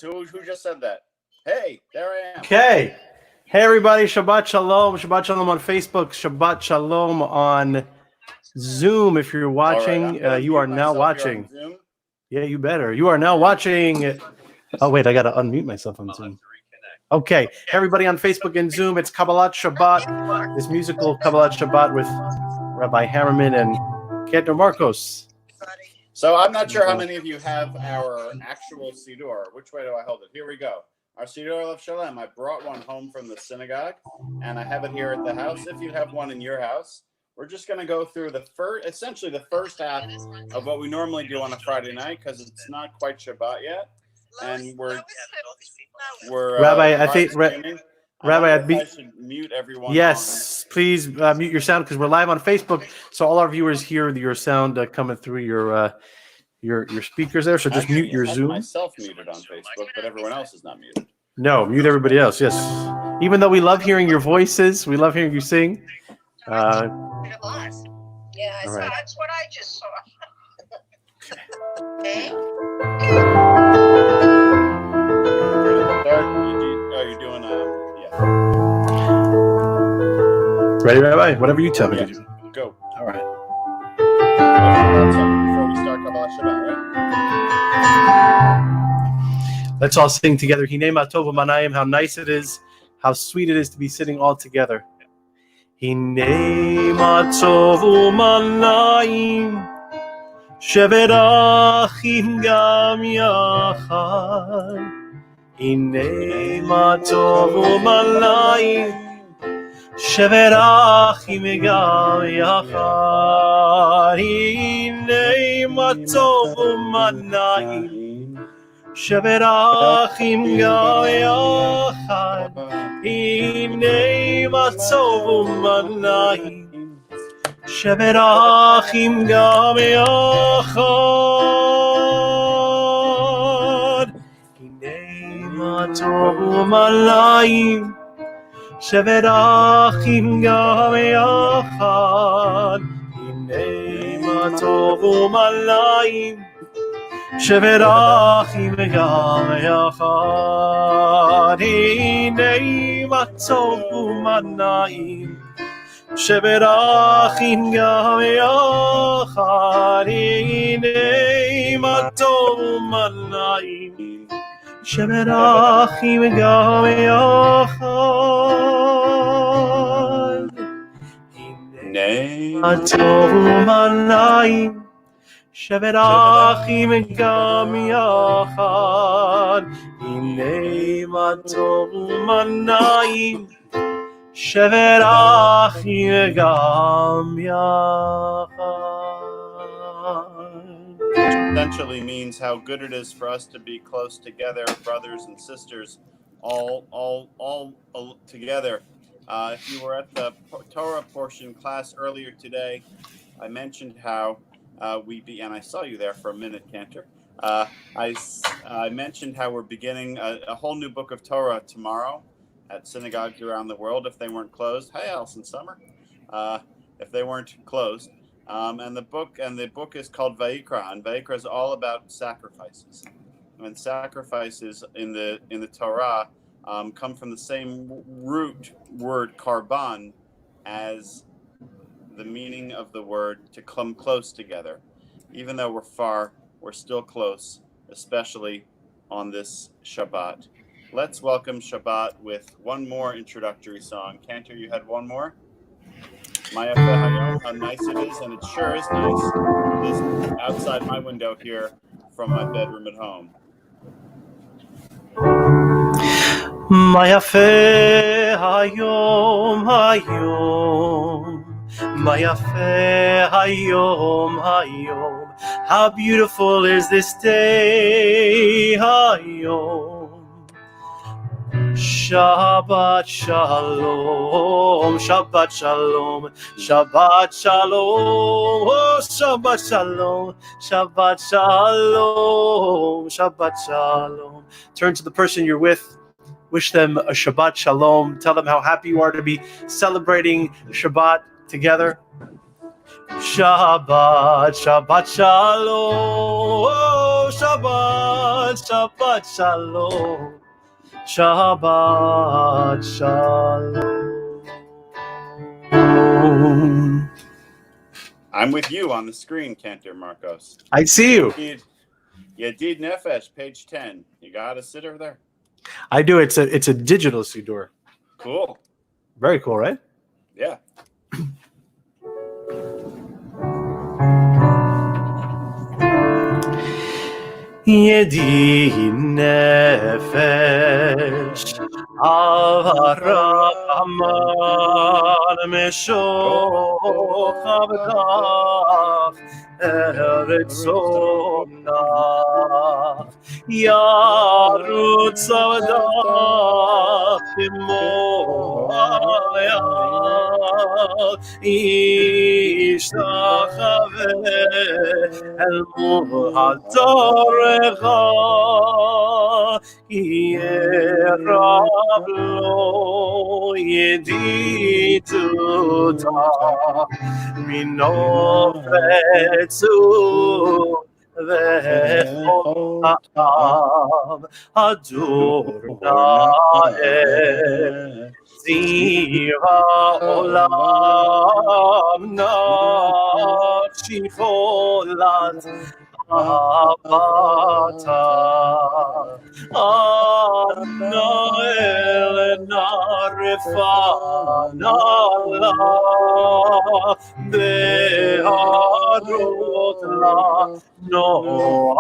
Who just said that? Hey, there I am. Okay. Hey, everybody. Shabbat Shalom. Shabbat Shalom on Facebook. Shabbat Shalom on Zoom. If you're watching, you are now watching. Yeah, you better. You are now watching. Oh, wait. I got to unmute myself on Zoom. Okay. Everybody on Facebook and Zoom, it's Kabbalat Shabbat. This musical Kabbalat Shabbat with Rabbi Hammerman and Cantor Marcos. So I'm not sure how many of you have our actual Siddur. Which way do I hold it? Here we go. Our Siddur of Shalem. I brought one home from the synagogue, and I have it here at the house. If you have one in your house, we're just going to go through essentially the first half of what we normally do on a Friday night, because it's not quite Shabbat yet, and we're Rabbi, I think Rabbi, I should mute everyone. Yes, please mute your sound because we're live on Facebook, so all our viewers hear your sound coming through your speakers there. So just mute your Zoom. Myself muted on Facebook, but everyone else is not muted. No, mute everybody else. Yes, even though we love hearing your voices, we love hearing you sing. Yeah, that's what I just saw. Okay. You're doing yeah. Ready, Rabbi? Whatever you tell me to do. Go. All right. Before we start Kabbalat Shabbat, right? Let's all sing together. Hinei ma tov u'manayim. How nice it is, how sweet it is to be sitting all together. Hinei ma tov u'manayim, shevet achim gam yachad. Hinei ma tov u'manayim, shevet achim gam yachad. Hinei ma tov u'manayim, shevet achim gam yachad. Hinei ma tov u'manayim, shevet achim gam yachad. Hinei ma tov u'manayim, shevet achim gam yachad. Hinei ma tov u'manayim, shevet achim gam yachad. Hinei ma tov u'manayim, shevet achim gam yachad. Hinei ma tov u'manayim, shevet achim gam yachad. Hinei ma tov u'manayim, shevet achim gam yachad. Hinei ma tov u'manayim, shevet achim gam yachad. Essentially means how good it is for us to be close together, brothers and sisters, all together. If you were at the Torah portion class earlier today, I mentioned how and I saw you there for a minute, Cantor. I mentioned how we're beginning a whole new book of Torah tomorrow at synagogues around the world if they weren't closed. Hey, Alison Summer. If they weren't closed. And the book is called Vayikra, and Vayikra is all about sacrifices. And sacrifices in the Torah come from the same root word karban as the meaning of the word to come close together. Even though we're far, we're still close, especially on this Shabbat. Let's welcome Shabbat with one more introductory song. Cantor, you had one more? Maya Hayom, how nice it is, and it sure is nice. It is outside my window here from my bedroom at home. Maya Hayom, Hayom. Maya Hayom, Hayom. How beautiful is this day, Hayom. Shabbat Shalom, Shabbat Shalom, Shabbat Shalom, oh Shabbat Shalom, Shabbat Shalom, Shabbat Shalom. Turn to the person you're with, wish them a Shabbat Shalom, tell them how happy you are to be celebrating Shabbat together. Shabbat, Shabbat Shalom, oh Shabbat, Shabbat Shalom. Shabbat Shalom. I'm with you on the screen, Cantor Marcos. I see you. Yedid Nefesh, page 10. You got a sitter there? I do. It's a digital Siddur. Cool. Very cool, right? Yeah. Yedi nefesh avaraman meshoch avdach eretzonach yarutz avdach kimoach ishtachaveh el muhadorech Yerablo yedituta minofetzu vechotav adornae ziva olam nafshi cholat Abata Anael Narifana Beharot La No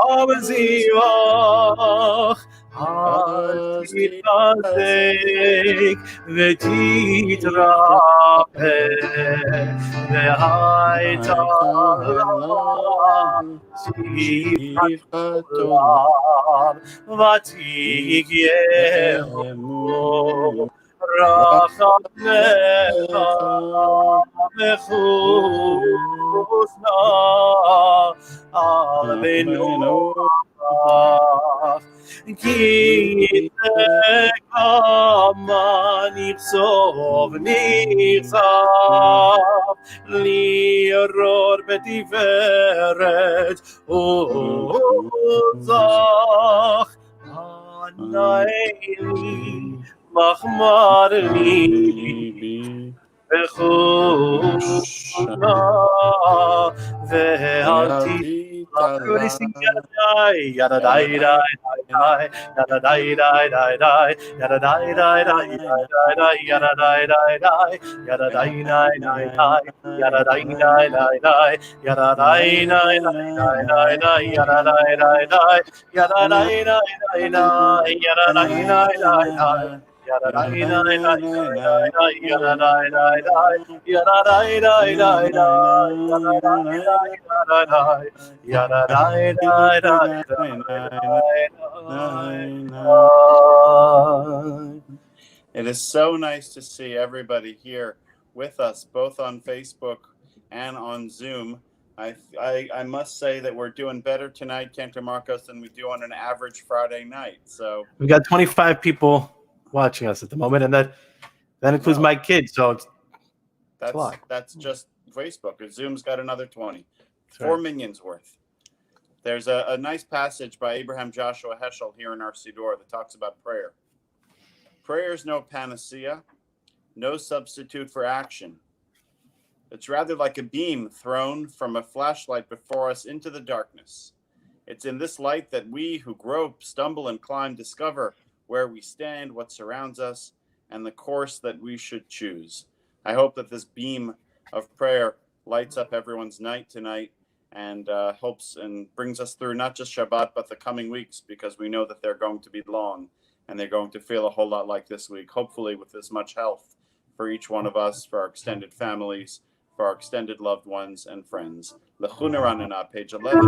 Abzivach Atitadek Vetitrape Vehaitala Vatigyehu Rachamecha Mechusna Alvenu Ki Tekama Nitzov Nitzav Liror Betiveret Uzach Anaeli Machmarli Bechusna Ve'alti Everybody sing Yadadai, Yadadai, Yadadai, Yadadai, Yadadai, Yadadai, Yadadai, Yadadai, Yadadai, It is so nice to see everybody here with us, both on Facebook and on Zoom. I must say that we're doing better tonight, Cantor Marcos, than we do on an average Friday night. So we've got 25 people watching us at the moment, and that includes my kids. So that's a lot. That's just Facebook. Zoom's got another 20. 4 minions worth. There's a nice passage by Abraham Joshua Heschel here in our Siddur that talks about prayer. Prayer is no panacea, no substitute for action. It's rather like a beam thrown from a flashlight before us into the darkness. It's in this light that we who grope, stumble, and climb discover where we stand, what surrounds us, and the course that we should choose. I hope that this beam of prayer lights up everyone's night tonight and hopes and brings us through not just Shabbat, but the coming weeks, because we know that they're going to be long and they're going to feel a whole lot like this week, hopefully with as much health for each one of us, for our extended families, for our extended loved ones and friends. L'chuna Ranana, page 11.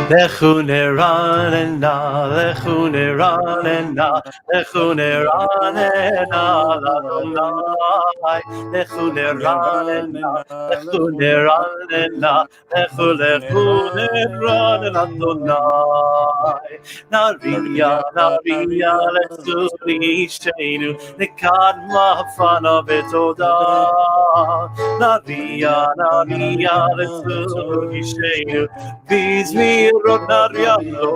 Lechu neranena, lechu neranena, lechu neranena, l'Adonai. Lechu neranena, lechu neranena, lechu neranena, l'Adonai. Naria, naria, letzuni sheinu, nekadma fana betoda. Naria, naria, letzuni sheinu, bizmi rodnariano.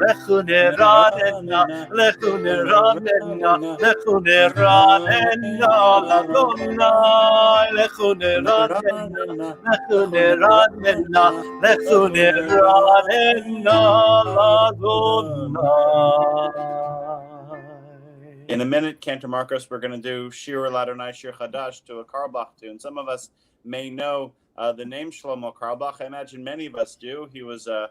Lechu neranena, lechu neranena, lechu neranena, l'Adonai. Lechu neranena, lechu neranena, lechu neranena, l'Adonai. In a minute, Cantor Marcos, we're going to do Shir Ladonai Shir Chadash to a Carlebach tune. Some of us may know the name Shlomo Carlebach. I imagine many of us do. He was a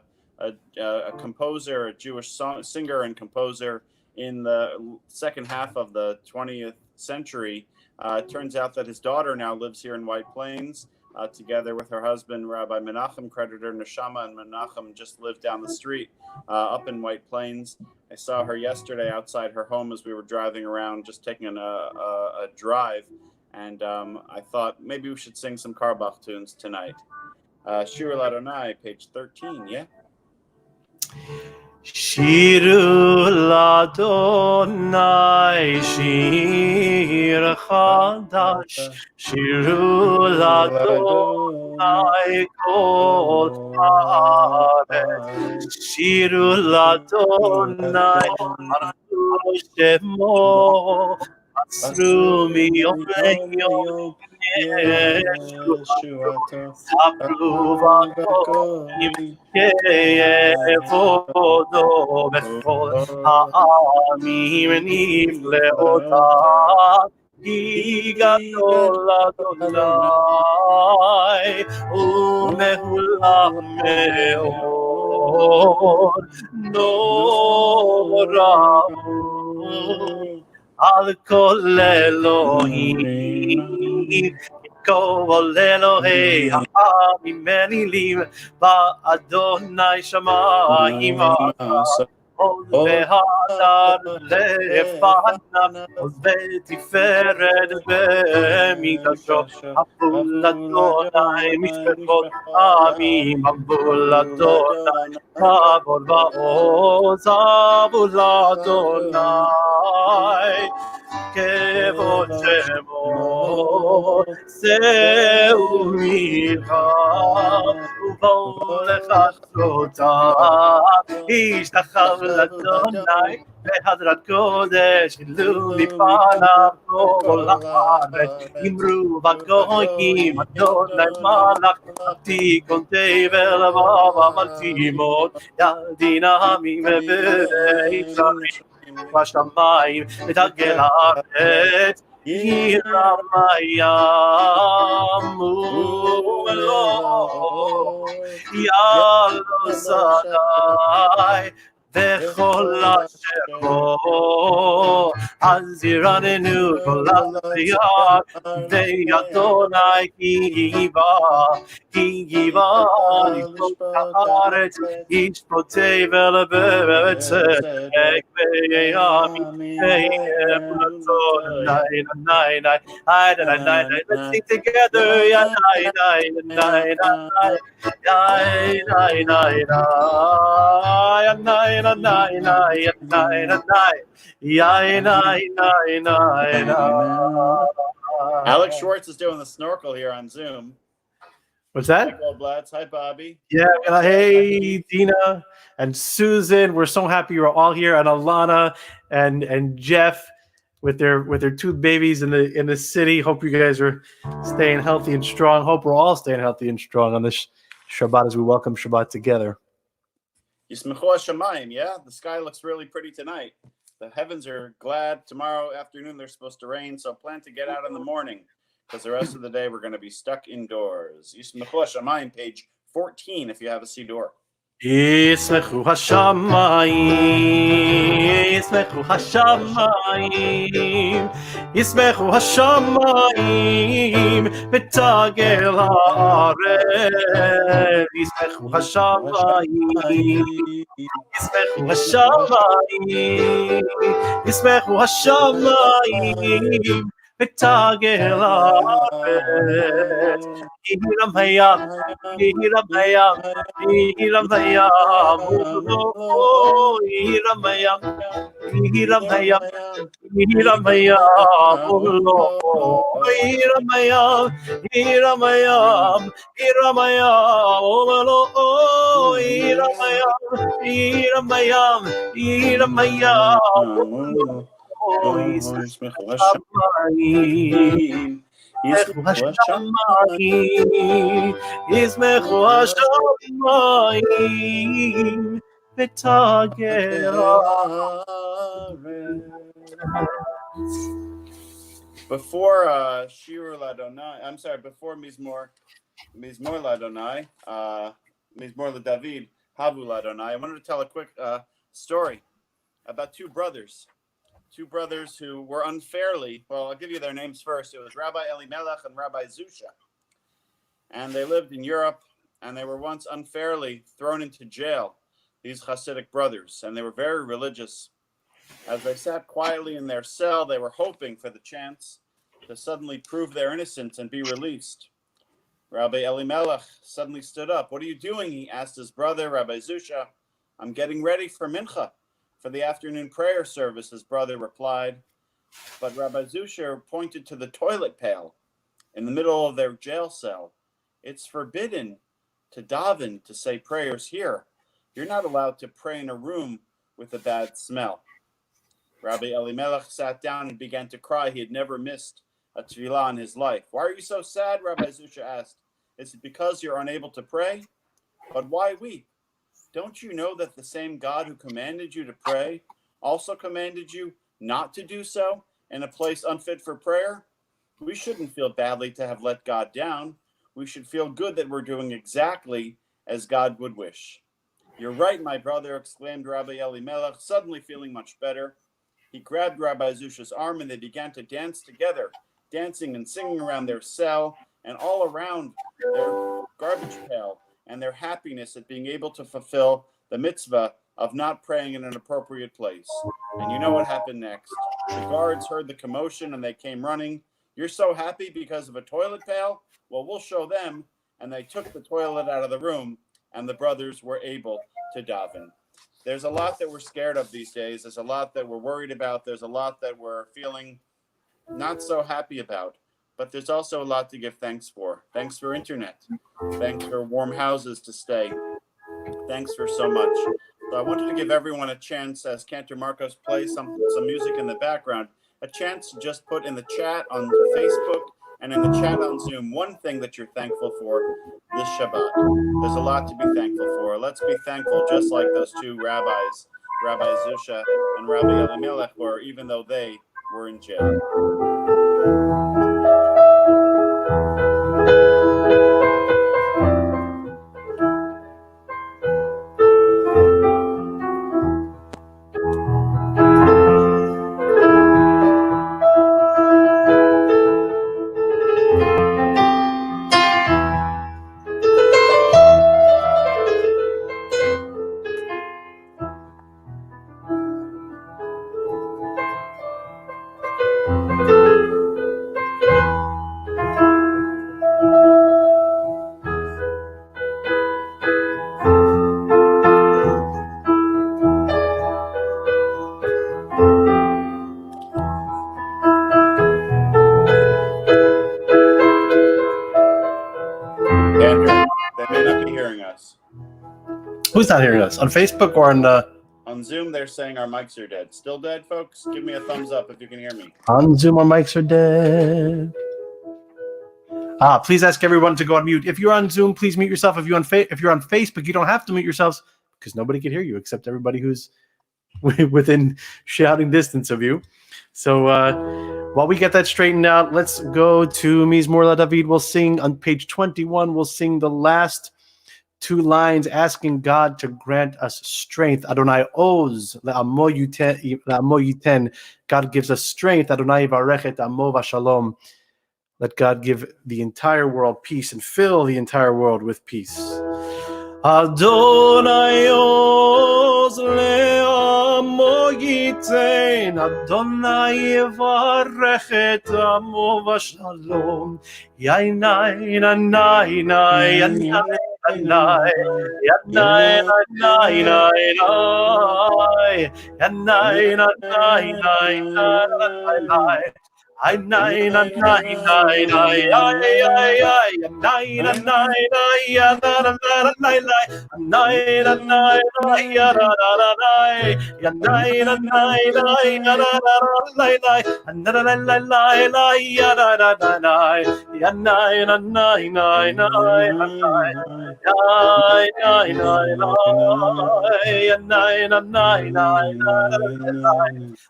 composer, a Jewish singer and composer in the second half of the 20th century. It turns out that his daughter now lives here in White Plains, together with her husband, Rabbi Menachem, creditor Neshama, and Menachem just lived down the street up in White Plains. I saw her yesterday outside her home as we were driving around, just taking a drive, and I thought maybe we should sing some Carlebach tunes tonight. Shir Ladonai, page 13, yeah? Shiru Ladonai Shir Chadash, Shiru Ladonai Kol Haaretz, Shiru Ladonai Baruch Shemo, Asru miyom le'yom Yeshuato, Sabru v'koim Yevodo bechol ha'amim nifleotav, Ki gadol Adonai u'mehulah me'od, norahu al kol Elohim, kol Elohei ha'amim menilim, ba'Adonai shamayim ha'aretz. Ol v'hadar lefanav, ol v'tiferet b'mikdasho. Havul Adonai mishpachot amim, havul Adonai kavod va'oz, havul Adonai kevod shemo, se'uricha uvol echadrotav, ishtachav l'Adonai behadrat kodesh, hilu lifanav kol haaretz, imru v'goyim Adonai malach, tikon tevel v'aval timot, yadinamim v'beitzarim בשמיים ותגל הארץ, ירמיהו אלוה, יעלו שדי וכל אשר בו, אז ירננו כל הצייר, ואדוני כי גיבה לשפוט הארץ, ישפוט תבל בצדק ויעמים Adonai. Let's sing together. Alex Schwartz is doing the snorkel here on Zoom. What's that? Hi, Goldblatts. Hi, Bobby. Yeah. Hey, Dina and Susan. We're so happy you're all here, and Alana and Jeff with their two babies in the city. Hope you guys are staying healthy and strong. Hope we're all staying healthy and strong on this Shabbat as we welcome Shabbat together. Yismechu Hashamayim, yeah? The sky looks really pretty tonight. The heavens are glad. Tomorrow afternoon they're supposed to rain, so plan to get out in the morning, because the rest of the day we're going to be stuck indoors. Yismechu Hashamayim, page 14, if you have a Siddur. ישמחו השמיים, ישמחו השמיים, ישמחו השמיים, ותגל הארץ, ישמחו השמיים, ישמחו השמיים, ישמחו השמיים, ותגל הארץ, יהירם הים, יהירם הים, יהירם הים, יהירם הים, יהירם הים, יהירם הים, יהירם הים, יהירם הים, יהירם הים, יהירם הים, יהירם הים, ישמחו השמיים, ישמחו השמיים, ישמחו השמיים, ותגל הארץ. Before Shir Ladonai, I'm sorry, before Mizmor Ladonai, Mizmor LaDavid, Havu Ladonai, I wanted to tell a quick story about two brothers who were unfairly, well, I'll give you their names first. It was Rabbi Elimelech and Rabbi Zusha. And they lived in Europe, and they were once unfairly thrown into jail, these Hasidic brothers, and they were very religious. As they sat quietly in their cell, they were hoping for the chance to suddenly prove their innocence and be released. Rabbi Elimelech suddenly stood up. "What are you doing?" he asked his brother, Rabbi Zusha. "I'm getting ready for Mincha, for the afternoon prayer service," his brother replied. But Rabbi Zusha pointed to the toilet pail in the middle of their jail cell. "It's forbidden to daven, to say prayers here. You're not allowed to pray in a room with a bad smell." Rabbi Elimelech sat down and began to cry. He had never missed a tefillah in his life. "Why are you so sad?" Rabbi Zusha asked. "Is it because you're unable to pray? But why weep? Don't you know that the same God who commanded you to pray also commanded you not to do so in a place unfit for prayer? We shouldn't feel badly to have let God down. We should feel good that we're doing exactly as God would wish." "You're right, my brother," exclaimed Rabbi Elimelech, suddenly feeling much better. He grabbed Rabbi Zusha's arm and they began to dance together, dancing and singing around their cell and all around their garbage pail, and their happiness at being able to fulfill the mitzvah of not praying in an appropriate place. And you know what happened next? The guards heard the commotion and they came running. "You're so happy because of a toilet pail? Well, we'll show them." And they took the toilet out of the room, and the brothers were able to daven. There's a lot that we're scared of these days. There's a lot that we're worried about. There's a lot that we're feeling not so happy about. But there's also a lot to give thanks for. Thanks for internet. Thanks for warm houses to stay. Thanks for so much. So I wanted to give everyone a chance, as Cantor Marcos plays some music in the background, a chance to just put in the chat on Facebook and in the chat on Zoom one thing that you're thankful for this Shabbat. There's a lot to be thankful for. Let's be thankful just like those two rabbis, Rabbi Zusha and Rabbi Elimelech were, even though they were in jail. Who's not hearing us? On Facebook or on Zoom? They're saying our mics are dead. Still dead, folks? Give me a thumbs up if you can hear me. On Zoom, our mics are dead. Please ask everyone to go on mute. If you're on Zoom, please mute yourself. If you're on Facebook, you don't have to mute yourselves because nobody can hear you except everybody who's within shouting distance of you. So while we get that straightened out, let's go to Mizmor LaDavid. We'll sing on page 21. We'll sing the last 2 lines asking God to grant us strength. Adonai Oz, le'amo yiten. God gives us strength. Adonai Yivarech et amo v'shalom. Let God give the entire world peace and fill the entire world with peace. Adonai Oz le'amo yiten. Adonai Yivarech et amo v'shalom. Yainai, nanai, nai, yanai. Yanai, yanai, yanai, yanai, yanai, yanai, yanai. I nine and nine nine I nine and nine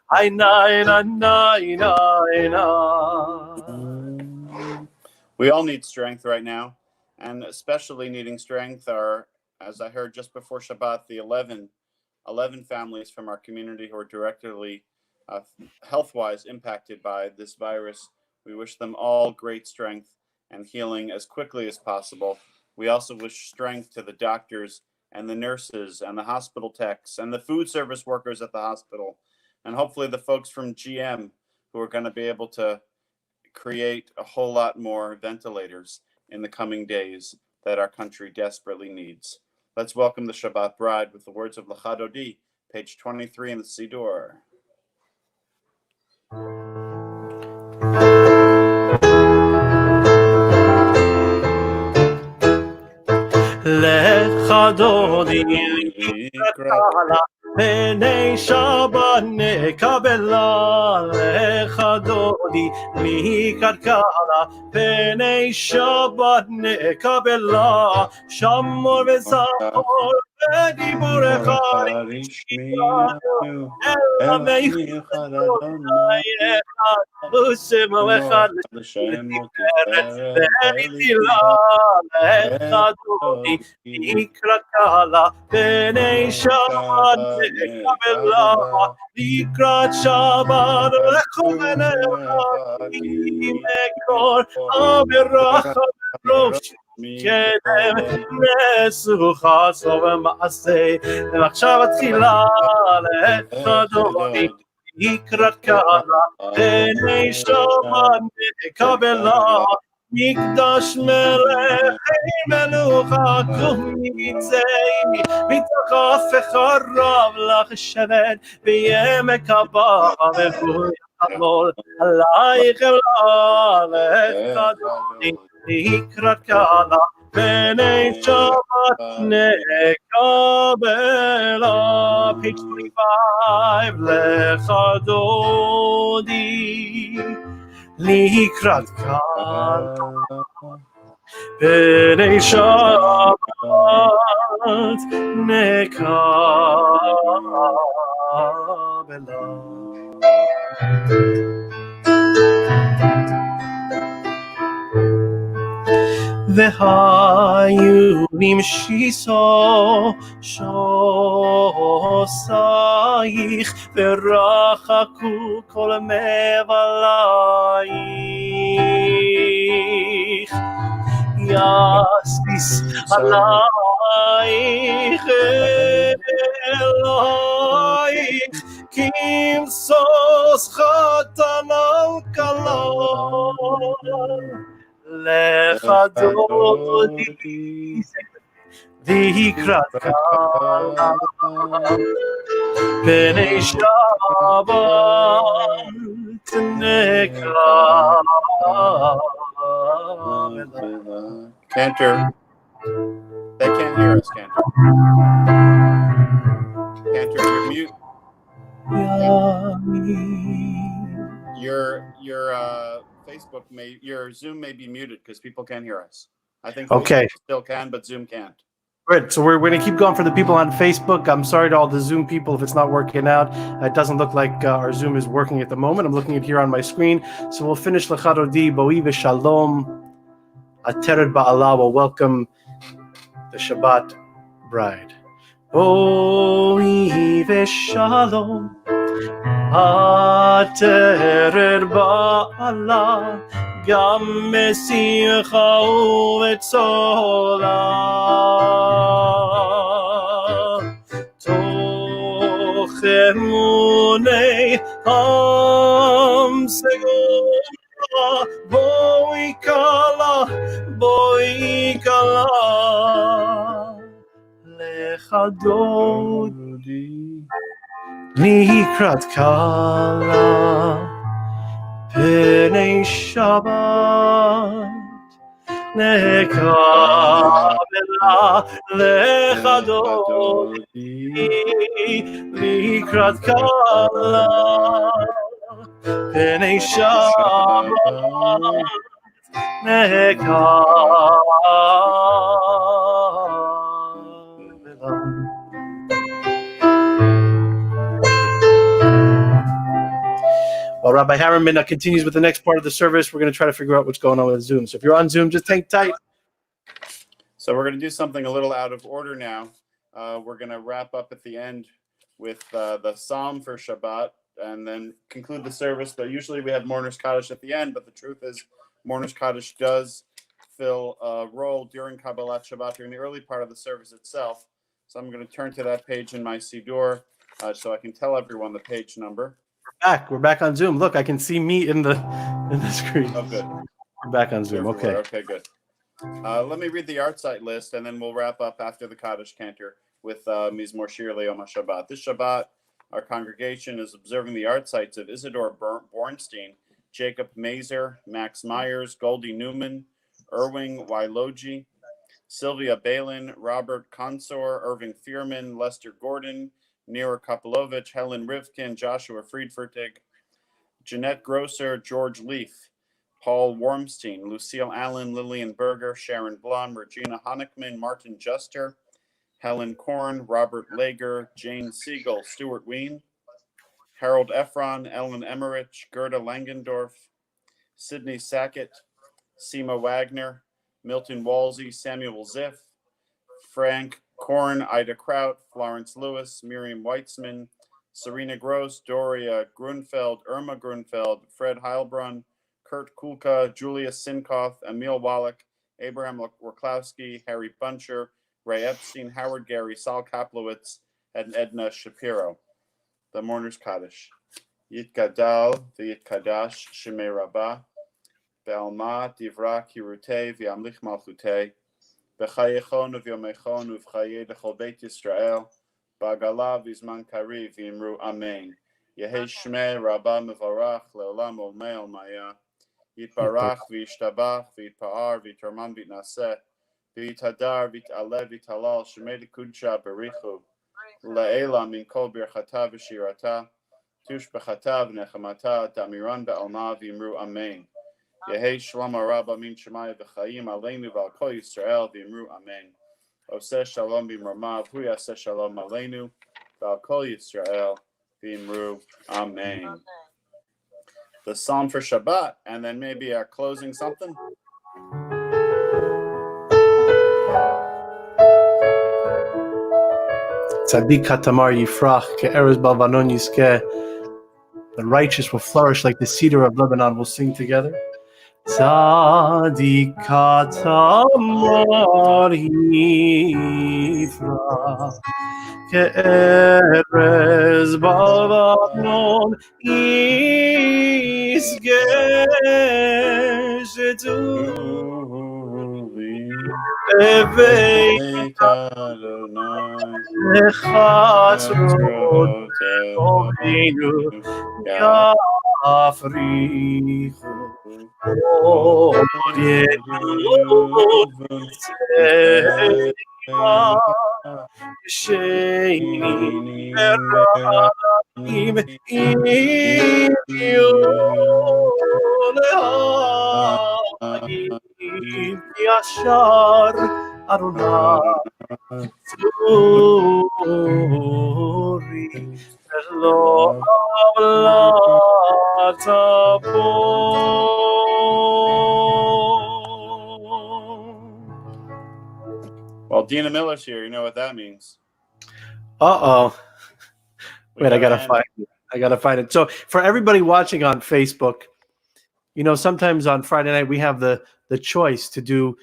I nine and nine We all need strength right now, and especially needing strength are, as I heard just before Shabbat, the 11 families from our community who are directly health-wise impacted by this virus. We wish them all great strength and healing as quickly as possible. We also wish strength to the doctors and the nurses and the hospital techs and the food service workers at the hospital, and hopefully the folks from GM who are going to be able to create a whole lot more ventilators in the coming days that our country desperately needs. Let's welcome the Shabbat bride with the words of L'chadodi, page 23 in the Siddur. L'chadodi B'nei Shabbat nekabela L'chadodi likad kala B'nei Shabbat nekabela Shamor v'zachor v'dibur echad ishmiyanu El meichad Adonai echad U'shemo echad l'shem v'nitila L'chadodi likad kala B'nei Shabbat nekabela Likrat Shabbat lechomen echadi mekor Avirach Rosh Kedem Nesucha Sov Maaseh V'achshav tchila L'chadodi Likrat kala B'nei Shabbat nekabela Mikdash melech melucha kumitzei mitach afecharav lachshevet v'yemek haba v'hu yamol alayich elaleich likrat kala b'nei Shabbat nekabela. Page 25 L'chadodi Likrat kala B'nei Shabbat nekabela. V'hayu nimshiso shosayich v'rachaku kol mevalayich Yaspis alayich elayich Kim sos chatan al kalon L'chadodi Likrat kala B'nei Shabbat nekabela. Cantor, they can't hear us, Cantor. Cantor, you're mute. Your Facebook your Zoom may be muted because people can't hear us. I think Facebook still can, but Zoom can't. Right, so we're going to keep going for the people on Facebook. I'm sorry to all the Zoom people if it's not working out. It doesn't look like our Zoom is working at the moment. I'm looking at here on my screen. So we'll finish L'chadodi, Bo'i v'shalom, Ateret ba'ala. We'll welcome the the Shabbat bride. Boi v'shalom ateret ba'ala gam mesimcha u'vetzola toch emunei am segula boi kala lechadodi Likrat kala penei Shabbat nekabela lechadodi Likrat kala penei Shabbat nekabela. While Rabbi Hammerman continues with the next part of the service, we're going to try to figure out what's going on with Zoom. So if you're on Zoom, just hang tight. So we're going to do something a little out of order now. We're going to wrap up at the end with the Psalm for Shabbat and then conclude the service. But usually we have Mourner's Kaddish at the end. But the truth is Mourner's Kaddish does fill a role during Kabbalat Shabbat, during the early part of the service itself. So I'm going to turn to that page in my Siddur so I can tell everyone the page number. We're back on Zoom. Look, I can see me in the screen. Oh, good. We're back on Zoom. Okay. Okay, good. Let me read the art site list, and then we'll wrap up after the Kaddish Cantor with Mizmor Shir Le'Yom HaShabbat. This Shabbat, our congregation is observing the art sites of Isidore Bornstein, Jacob Mazer, Max Myers, Goldie Newman, Irving Wailoji, Sylvia Balin, Robert Consor, Irving Fearman, Lester Gordon, Nira Kopolovich, Helen Rivkin, Joshua Friedfertig, Jeanette Grosser, George Leaf, Paul Wormstein, Lucille Allen, Lillian Berger, Sharon Blum, Regina Honickman, Martin Juster, Helen Korn, Robert Lager, Jane Siegel, Stuart Ween, Harold Efron, Ellen Emmerich, Gerda Langendorf, Sidney Sackett, Seema Wagner, Milton Walsey, Samuel Ziff, Frank Korn, Ida Kraut, Florence Lewis, Miriam Weitzman, Serena Gross, Doria Grunfeld, Irma Grunfeld, Fred Heilbrunn, Kurt Kulka, Julia Sinkoff, Emil Wallach, Abraham Warklowski, Harry Buncher, Ray Epstein, Howard Gary, Sal Kaplowitz, and Edna Shapiro. The Mourner's Kaddish. Yitgadal v'yitkadash Shemei Rabbah, Be'alma divra kirutei v'yamlich malchutei, B'chayechon v'yomechon uv'chayei dechol Beit Yisrael, Ba'gala v'zman kariv v'yimru Amen. Yehei Shmei Rabbah mevarach le'olam olmei olmaya, Yitbarach v'yishtabach v'yitpa'ar v'yitorman v'yitnaseh, v'yithadar v'yit'aleh v'yithalal Shemei d'kudsha berichu, Le'ela min kol birchata v'shirata, tush b'chata v'nechamata, damiran be'alma v'yimru Amen. Yehei Shalom Rabba min Shemaya v'chaim aleinu v'al kol Yisrael v'yimru Amen. Oseh Shalom b'mramav hu yaseh Shalom aleinu v'al kol Yisrael v'yimru Amen. The Psalm for Shabbat, and then maybe a closing something. Tzadik Katamar Yifrach, Ke'erez Balvanon Yizkeh. The righteous will flourish like the cedar of Lebanon. We'll sing together. Tzadik Katamar Yifrach, Ke'erez Balvanon Yizkeh. Shetu Beit Adonai Lechatzrot Eloheinu Yafrichu Od Yedut Tzeicha Sheini Merayim Iyu Lehayim Yashar Adonai Tzuri Lo Avlatabo. Well Dina Miller's here. You know what that means. Uh-oh. Wait, I gotta find it. So for everybody watching on Facebook, sometimes on Friday night we have the choice to do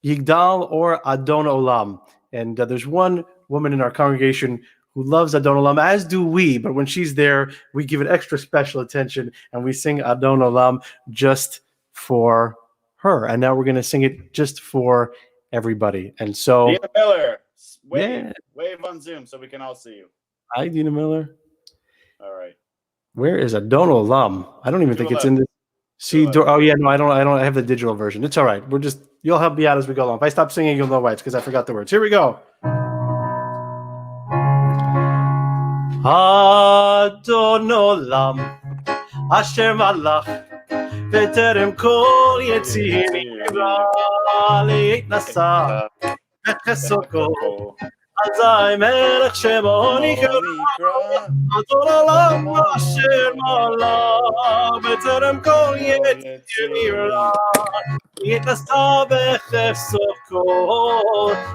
Yigdal or Adon Olam. And there's one woman in our congregation who loves Adon Olam, as do we. But when she's there, we give it extra special attention and we sing Adon Olam just for her. And now we're going to sing it just for everybody. And so, Dina Miller, wave on Zoom so we can all see you. Hi, Dina Miller. All right. Where is Adon Olam? I don't even think it's in this. Oh yeah, no, I don't. I have the digital version. It's all right. You'll help me out as we go along. If I stop singing, you'll know why. It's because I forgot the words. Here we go. Adon Olam, Asher Malach, V'terem Kol Yetzir Nivra, Leitnasa, V'chesoko. Azai melech shemo nikra, Adon Olam asher malach, b'terem kol yetzir nivra, yitnasa b'chesoko.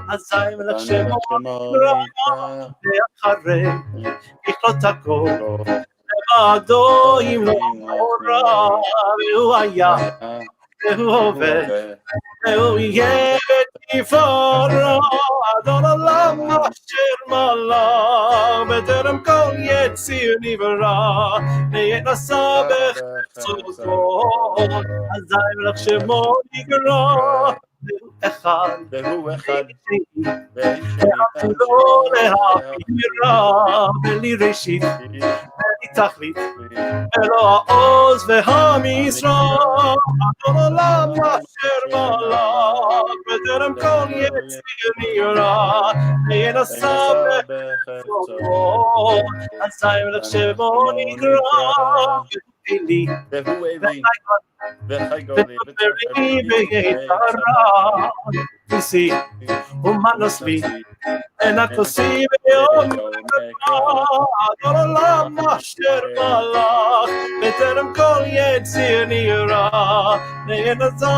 Azai melech shemo nikra, ve'acharei yichlot hakol, le'vado yimlok hora, ve'hu haya, ve'hu hoveh, ve'hu yeh tifara. Adon Olam asher malach, b'terem kol yetzir nivra, le'nasa b'chesoko. Azai melech shemo nikra, ve'hu echad, ve'atzilo le'havira, beli reshit, beli tachlit, elo ha'oz ve'ha'misra. Adon Olam asher malach, b'terem kol yetzir nivra, le'nasa b'chesoko. Azai melech shemo nikra, Eli, Humanos li, enatosi ve'om Adon Olam asher malach, b'terem kol yetzir nivra, le'nasa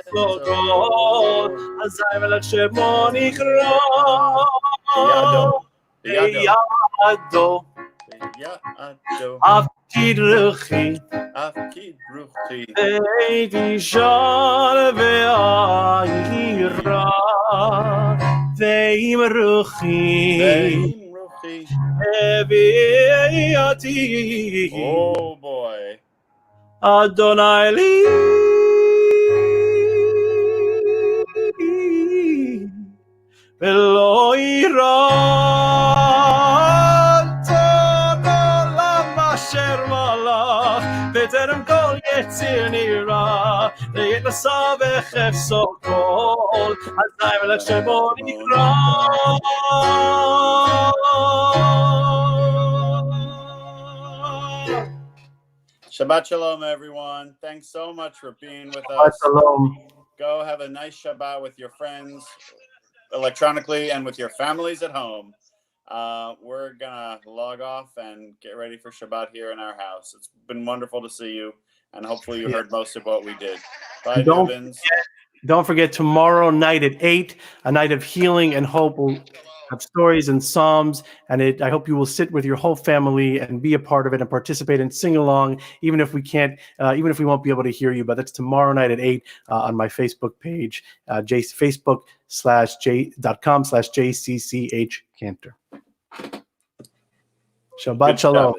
b'chesoko. Azai melech shemo nikra, Yado, Afkid ruchi, ve'tishan ve'ayira, ve'im ruchi, ve'yati. Oh boy. Adonai li, ve'lo ira. בטרם כל יציר נברא, להיתנסה בחפצו כל, אזי מלך שמו נקרא. Shabbat Shalom, everyone. Thanks so much for being with Shabbat us. Shalom. Go have a nice Shabbat with your friends electronically and with your families at home. We're gonna log off and get ready for Shabbat here in our house. It's been wonderful to see you, and hopefully you heard most of what we did. Bye, Dubins. Don't forget tomorrow night at 8, a night of healing and hope. We'll have stories and psalms, and I hope you will sit with your whole family and be a part of it and participate and sing along, even if we can't, even if we won't be able to hear you. But that's tomorrow night at 8 on my Facebook page, facebook.com/jcchcantor. Shabbat Shalom.